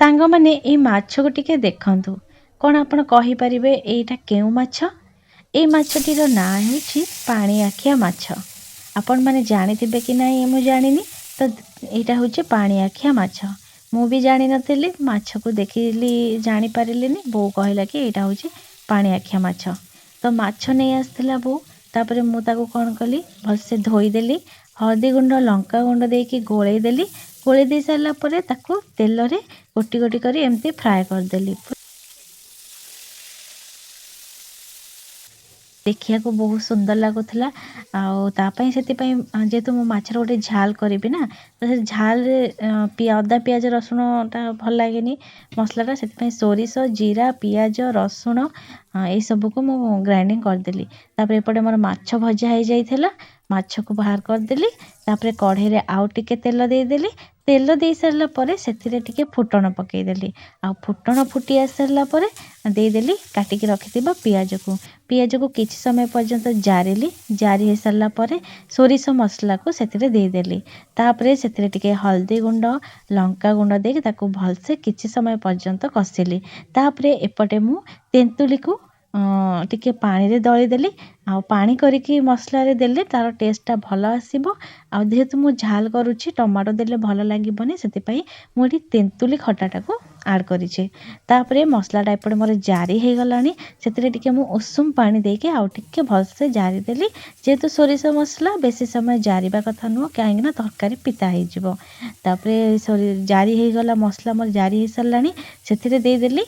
ସାଙ୍ଗମାନେ ଏଇ ମାଛକୁ ଟିକେ ଦେଖନ୍ତୁ। କ'ଣ ଆପଣ କହିପାରିବେ ଏଇଟା କେଉଁ ମାଛ? ଏଇ ମାଛଟିର ନାଁ ହେଉଛି ପାଣି ଆଖିଆ ମାଛ। ଆପଣମାନେ ଜାଣିଥିବେ କି ନାହିଁ ମୁଁ ଜାଣିନି। ତ ଏଇଟା ହେଉଛି ପାଣି ଆଖିଆ ମାଛ। ମୁଁ ବି ଜାଣିନଥିଲି, ମାଛକୁ ଦେଖିଲି ଜାଣିପାରିଲିନି। ବୋଉ କହିଲା କି ଏଇଟା ହେଉଛି ପାଣି ଆଖିଆ ମାଛ। ତ ମାଛ ନେଇ ଆସିଥିଲା ବୋଉ। ତାପରେ ମୁଁ ତାକୁ କ'ଣ କଲି, ଭଲସେ ଧୋଇଦେଲି। ହଳଦୀ ଗୁଣ୍ଡ ଲଙ୍କା ଗୁଣ୍ଡ ଦେଇକି ଗୋଳେଇ ଦେଲି। ଗୋଳେଇ ଦେଇ ସାରିଲା ପରେ ତାକୁ ତେଲରେ ଗୋଟି ଗୋଟି କରି ଏମିତି ଫ୍ରାଏ କରିଦେଲି। ଦେଖିବାକୁ ବହୁତ ସୁନ୍ଦର ଲାଗୁଥିଲା। ଆଉ ତା ପାଇଁ ସେଥିପାଇଁ ଯେହେତୁ ମୁଁ ମାଛର ଗୋଟେ ଝାଲ କରିବି ନା, ତ ସେ ଝାଲରେ ଅଦା ପିଆଜ ରସୁଣଟା ଭଲ ଲାଗେନି ମସଲାଟା। ସେଥିପାଇଁ ସୋରିଷ ଜିରା ପିଆଜ ରସୁଣ ଏଇସବୁକୁ ମୁଁ ଗ୍ରାଇଣ୍ଡିଙ୍ଗ କରିଦେଲି। ତାପରେ ଏପଟେ ମୋର ମାଛ ଭଜା ହେଇଯାଇଥିଲା, ମାଛକୁ ବାହାର କରିଦେଲି। ତାପରେ କଢ଼େଇରେ ଆଉ ଟିକେ ତେଲ ଦେଇଦେଲି। ତେଲ ଦେଇ ସାରିଲା ପରେ ସେଥିରେ ଟିକେ ଫୁଟଣ ପକାଇଦେଲି। ଆଉ ଫୁଟଣ ଫୁଟି ଆସିସାରିଲା ପରେ ଦେଇଦେଲି କାଟିକି ରଖିଥିବା ପିଆଜକୁ କିଛି ସମୟ ପର୍ଯ୍ୟନ୍ତ ଜାରିଲି। ଜାରି ହେଇସାରିଲା ପରେ ସୋରିଷ ମସଲାକୁ ସେଥିରେ ଦେଇଦେଲି। ତାପରେ ସେଥିରେ ଟିକେ ହଳଦୀ ଗୁଣ୍ଡ ଲଙ୍କା ଗୁଣ୍ଡ ଦେଇକି ତାକୁ ଭଲସେ କିଛି ସମୟ ପର୍ଯ୍ୟନ୍ତ କଷିଲି। ତାପରେ ଏପଟେ ମୁଁ ତେନ୍ତୁଳିକୁ ଟିକେ ପାଣିରେ ଦଳିଦେଲି। ଆଉ ପାଣି କରିକି ମସଲାରେ ଦେଲେ ତା'ର ଟେଷ୍ଟଟା ଭଲ ଆସିବ। ଆଉ ଯେହେତୁ ମୁଁ ଝାଲ କରୁଛି, ଟମାଟୋ ଦେଲେ ଭଲ ଲାଗିବନି, ସେଥିପାଇଁ ମୁଁ ଏଠି ତେନ୍ତୁଳି ଖଟାଟାକୁ ଆଡ଼୍ କରିଛି। ତାପରେ ମସଲାଟା ଏପଟେ ମୋର ଜାରି ହେଇଗଲାଣି। ସେଥିରେ ଟିକେ ମୁଁ ଉଷୁମ ପାଣି ଦେଇକି ଆଉ ଟିକେ ଭଲସେ ଜାରିଦେଲି। ଯେହେତୁ ସୋରିଷ ମସଲା ବେଶୀ ସମୟ ଜାରିବା କଥା ନୁହଁ, କାହିଁକିନା ତରକାରୀ ପିତା ହେଇଯିବ। ତାପରେ ଜାରି ହେଇଗଲା, ମସଲା ମୋର ଜାରି ହେଇସାରିଲାଣି। ସେଥିରେ ଦେଇଦେଲି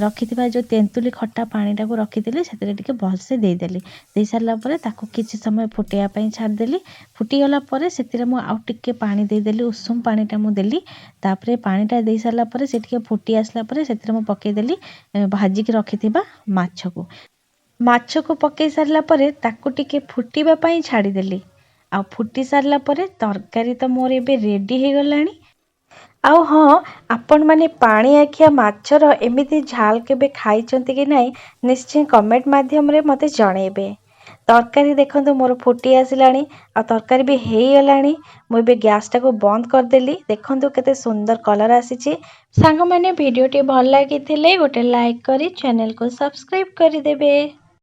ରଖିଥିବା ଯେଉଁ ତେନ୍ତୁଳି ଖଟା ପାଣିଟାକୁ ରଖିଥିଲି, ସେଥିରେ ଟିକେ ଭଲସେ ଦେଇଦେଲି। ଦେଇସାରିଲା ପରେ ତାକୁ କିଛି ସମୟ ଫୁଟାଇବା ପାଇଁ ଛାଡ଼ିଦେଲି। ଫୁଟିଗଲା ପରେ ସେଥିରେ ମୁଁ ଆଉ ଟିକେ ପାଣି ଦେଇଦେଲି, ଉଷୁମ ପାଣିଟା ମୁଁ ଦେଲି। ତାପରେ ପାଣିଟା ଦେଇ ସାରିଲା ପରେ ସେ ଟିକେ ଫୁଟି ଆସିଲା ପରେ ସେଥିରେ ମୁଁ ପକାଇଦେଲି ଭାଜିକି ରଖିଥିବା ମାଛକୁ ପକାଇ ସାରିଲା ପରେ ତାକୁ ଟିକେ ଫୁଟିବା ପାଇଁ ଛାଡ଼ିଦେଲି। ଆଉ ଫୁଟି ସାରିଲା ପରେ ତରକାରୀ ତ ମୋର ଏବେ ରେଡ଼ି ହେଇଗଲାଣି। ଆଉ ହଁ, ଆପଣମାନେ ପାଣି ଆଖିଆ ମାଛର ଏମିତି ଝାଲ କେବେ ଖାଇଛନ୍ତି କି ନାହିଁ, ନିଶ୍ଚୟ କମେଣ୍ଟ ମାଧ୍ୟମରେ ମୋତେ ଜଣାଇବେ। ତରକାରୀ ଦେଖନ୍ତୁ ମୋର ଫୁଟି ଆସିଲାଣି, ଆଉ ତରକାରୀ ବି ହେଇଗଲାଣି। ମୁଁ ଏବେ ଗ୍ୟାସ୍ଟାକୁ ବନ୍ଦ କରିଦେଲି। ଦେଖନ୍ତୁ କେତେ ସୁନ୍ଦର କଲର୍ ଆସିଛି। ସାଙ୍ଗମାନେ ଭିଡ଼ିଓଟି ଭଲ ଲାଗିଥିଲେ ଗୋଟେ ଲାଇକ୍ କରି ଚ୍ୟାନେଲକୁ ସବସ୍କ୍ରାଇବ୍ କରିଦେବେ।